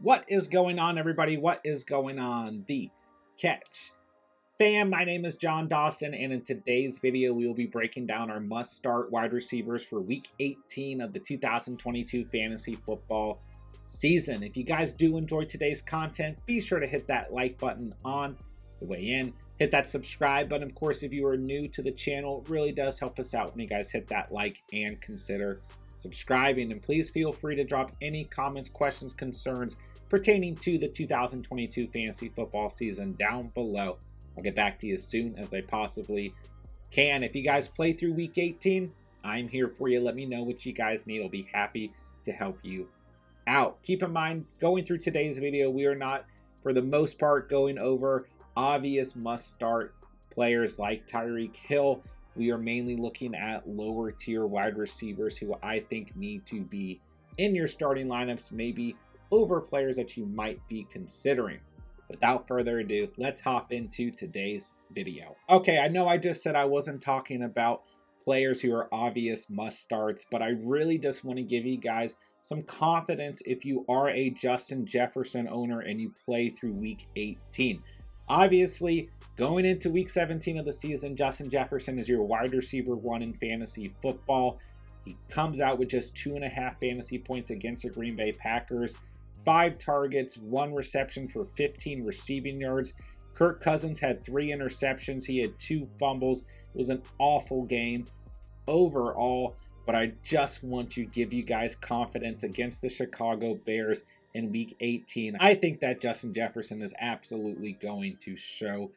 What is going on, everybody? What is going on, the Catch fam? My name is John Dawson, and in today's video, we will be breaking down our must-start wide receivers for Week 18 of the 2022 fantasy football season. If you guys do enjoy today's content, be sure to hit that like button on the way in. Hit that subscribe button. Of course, if you are new to the channel, it really does help us out when you guys hit that like and consider subscribing. And please feel free to drop any comments, questions, concerns pertaining to the 2022 fantasy football season down below. I'll get back to you as soon as I possibly can. If you guys play through Week 18, I'm here for you. Let me know what you guys need. I'll be happy to help you out. Keep in mind, going through today's video, we are not, for the most part, going over obvious must-start players like Tyreek Hill. We are mainly looking at lower tier wide receivers who I think need to be in your starting lineups, maybe over players that you might be considering. Without further ado, let's hop into today's video. Okay, I know I just said I wasn't talking about players who are obvious must-starts, but I really just want to give you guys some confidence if you are a Justin Jefferson owner and you play through Week 18. Obviously, going into Week 17 of the season, Justin Jefferson is your wide receiver 1 in fantasy football. He comes out with just 2.5 fantasy points against the Green Bay Packers, 5 targets, 1 reception for 15 receiving yards. Kirk Cousins had 3 interceptions. He had 2 fumbles. It was an awful game overall, but I just want to give you guys confidence against the Chicago Bears in Week 18. I think that Justin Jefferson is absolutely going to show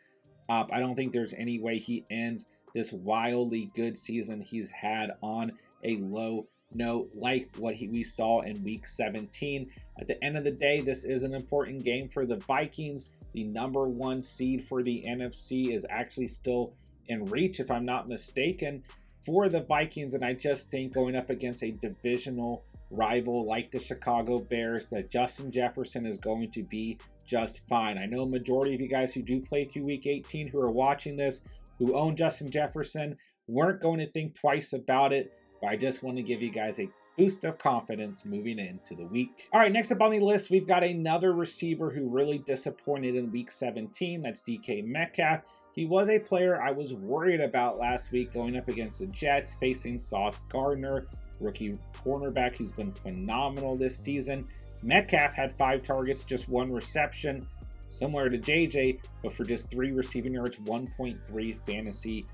up. I don't think there's any way he ends this wildly good season he's had on a low note like what we saw in Week 17. At the end of the day, this is an important game for the Vikings. The number 1 seed for the NFC is actually still in reach, if I'm not mistaken, for the Vikings. And I just think going up against a divisional rival like the Chicago Bears, that Justin Jefferson is going to be just fine. I know a majority of you guys who do play through Week 18 who are watching this, who own Justin Jefferson, weren't going to think twice about it, but I just want to give you guys a boost of confidence moving into the week. All right, next up on the list, we've got another receiver who really disappointed in Week 17. That's DK Metcalf. He was a player I was worried about last week going up against the Jets, facing Sauce Gardner, rookie cornerback who's been phenomenal this season. Metcalf had 5 targets, just 1 reception, similar to JJ, but for just 3 receiving yards, 1.3 fantasy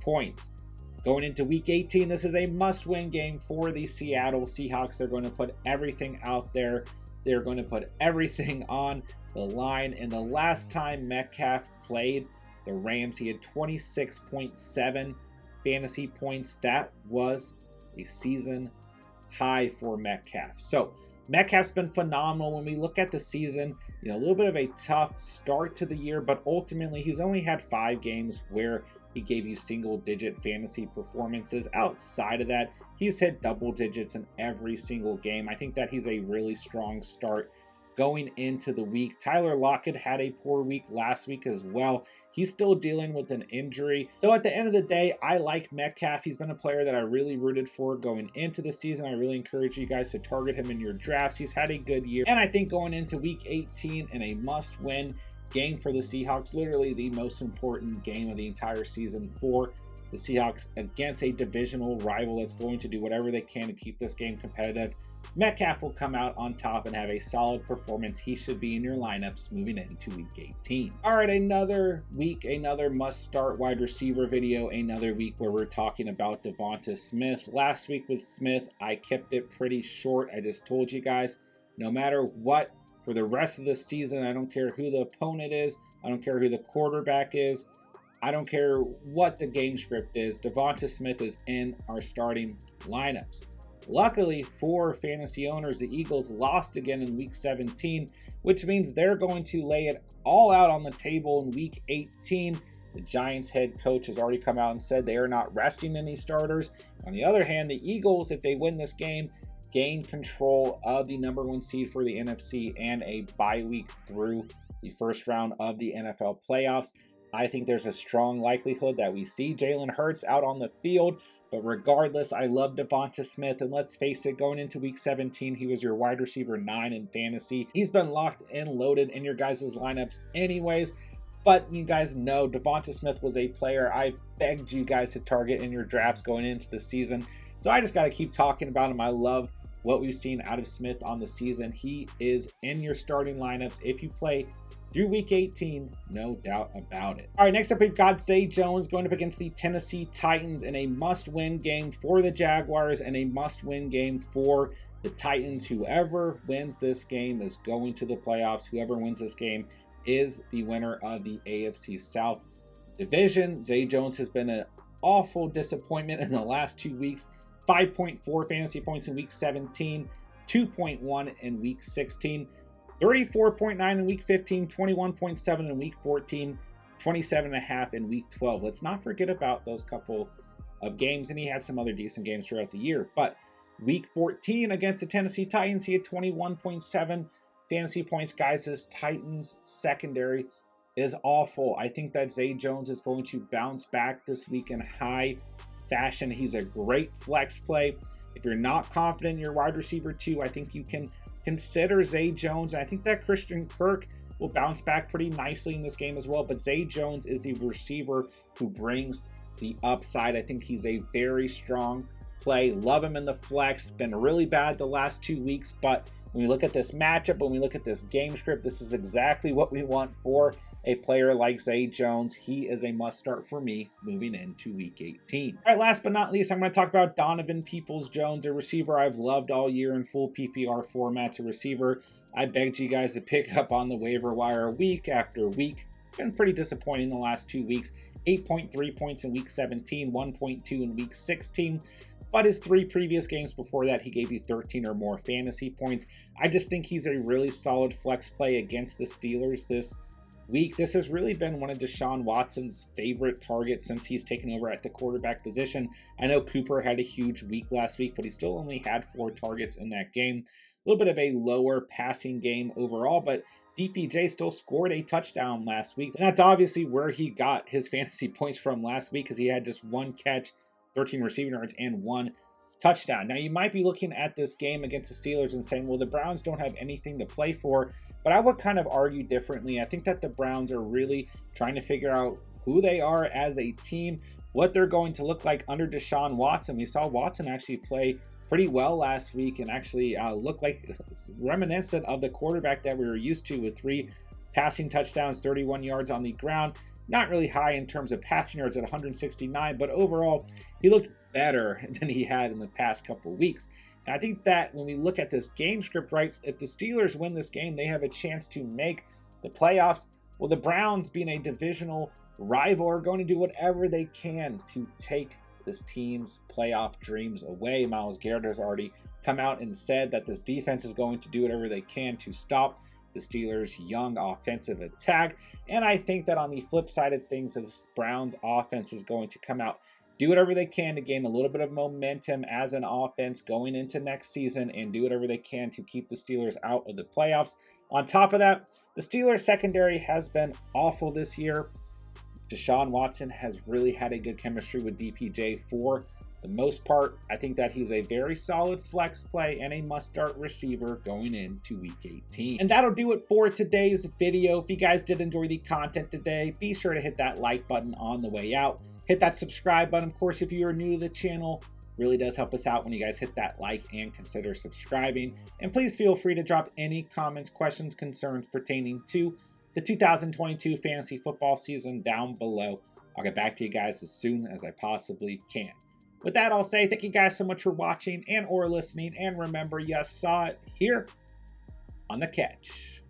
points. Going into Week 18, this is a must-win game for the Seattle Seahawks. They're going to put everything out there. They're going to put everything on the line. And the last time Metcalf played the Rams, he had 26.7 fantasy points. That was a season high for Metcalf. So Metcalf's been phenomenal. When we look at the season, a little bit of a tough start to the year, but ultimately he's only had 5 games where he gave you single-digit fantasy performances. Outside of that, he's hit double digits in every single game. I think that he's a really strong start going into the week. Tyler Lockett had a poor week last week as well. He's still dealing with an injury. So at the end of the day, I like Metcalf. He's been a player that I really rooted for going into the season. I really encourage you guys to target him in your drafts. He's had a good year. And I think going into Week 18 in a must-win game for the Seahawks, literally the most important game of the entire season for the Seahawks against a divisional rival that's going to do whatever they can to keep this game competitive, Metcalf will come out on top and have a solid performance. He should be in your lineups moving into Week 18. All right, another week, another must-start wide receiver video, another week where we're talking about DeVonta Smith. Last week with Smith, I kept it pretty short. I just told you guys, no matter what, for the rest of the season, I don't care who the opponent is. I don't care who the quarterback is. I don't care what the game script is. DeVonta Smith is in our starting lineups. Luckily for fantasy owners, the Eagles lost again in Week 17, which means they're going to lay it all out on the table in Week 18. The Giants head coach has already come out and said they are not resting any starters. On the other hand, the Eagles, if they win this game, gain control of the number 1 seed for the NFC and a bye week through the first round of the NFL playoffs. I think there's a strong likelihood that we see Jalen Hurts out on the field. But regardless, I love DeVonta Smith. And let's face it, going into week 17, he was your wide receiver 9 in fantasy. He's been locked and loaded in your guys' lineups anyways. But you guys know DeVonta Smith was a player I begged you guys to target in your drafts going into the season. So I just got to keep talking about him. I love what we've seen out of Smith on the season. He is in your starting lineups if you play through week 18, no doubt about it. All right, next up we've got Zay Jones going up against the Tennessee Titans in a must-win game for the Jaguars and a must-win game for the Titans. Whoever wins this game is going to the playoffs. Whoever wins this game is the winner of the AFC South division. Zay Jones has been an awful disappointment in the last 2 weeks. 5.4 fantasy points in week 17, 2.1 in week 16. 34.9 in week 15, 21.7 in week 14, 27.5 in week 12. Let's not forget about those couple of games, and he had some other decent games throughout the year. But week 14 against the Tennessee Titans, he had 21.7 fantasy points. Guys, this Titans secondary is awful. I think that Zay Jones is going to bounce back this week in high fashion. He's a great flex play. If you're not confident in your wide receiver 2, I think you can consider Zay Jones. I think that Christian Kirk will bounce back pretty nicely in this game as well. But Zay Jones is the receiver who brings the upside. I think he's a very strong play. Love him in the flex. Been really bad the last 2 weeks. But when we look at this matchup, when we look at this game script, this is exactly what we want for a player like Zay Jones. He is a must start for me moving into week 18. All right, last but not least, I'm going to talk about Donovan Peoples-Jones, a receiver I've loved all year in full PPR formats, a receiver I begged you guys to pick up on the waiver wire week after week. Been pretty disappointing the last 2 weeks. 8.3 points in week 17, 1.2 in week 16. But his 3 previous games before that, he gave you 13 or more fantasy points. I just think he's a really solid flex play against the Steelers this week. This has really been one of Deshaun Watson's favorite targets since he's taken over at the quarterback position. I know Cooper had a huge week last week, but he still only had 4 targets in that game. A little bit of a lower passing game overall, but DPJ still scored a touchdown last week. And that's obviously where he got his fantasy points from last week, because he had just 1 catch, 13 receiving yards, and 1 touchdown. Now, you might be looking at this game against the Steelers and saying, well, the Browns don't have anything to play for, but I would kind of argue differently. I think that the Browns are really trying to figure out who they are as a team, what they're going to look like under Deshaun Watson. We saw Watson actually play pretty well last week and actually look like reminiscent of the quarterback that we were used to, with 3 passing touchdowns, 31 yards on the ground. Not really high in terms of passing yards at 169, but overall, he looked better than he had in the past couple of weeks. And I think that when we look at this game script, right, if the Steelers win this game, they have a chance to make the playoffs. Well, the Browns, being a divisional rival, are going to do whatever they can to take this team's playoff dreams away. Myles Garrett has already come out and said that this defense is going to do whatever they can to stop the Steelers' young offensive attack. And I think that on the flip side of things, this Browns offense is going to come out, do whatever they can to gain a little bit of momentum as an offense going into next season, and do whatever they can to keep the Steelers out of the playoffs. On top of that, the Steelers secondary has been awful this year. Deshaun Watson has really had a good chemistry with DPJ for the most part. I think that he's a very solid flex play and a must-start receiver going into week 18. And that'll do it for today's video. If you guys did enjoy the content today, be sure to hit that like button on the way out. Hit that subscribe button. Of course, if you are new to the channel, really does help us out when you guys hit that like and consider subscribing. And please feel free to drop any comments, questions, concerns pertaining to the 2022 fantasy football season down below. I'll get back to you guys as soon as I possibly can. With that, I'll say thank you guys so much for watching and or listening. And remember, you saw it here on The Catch.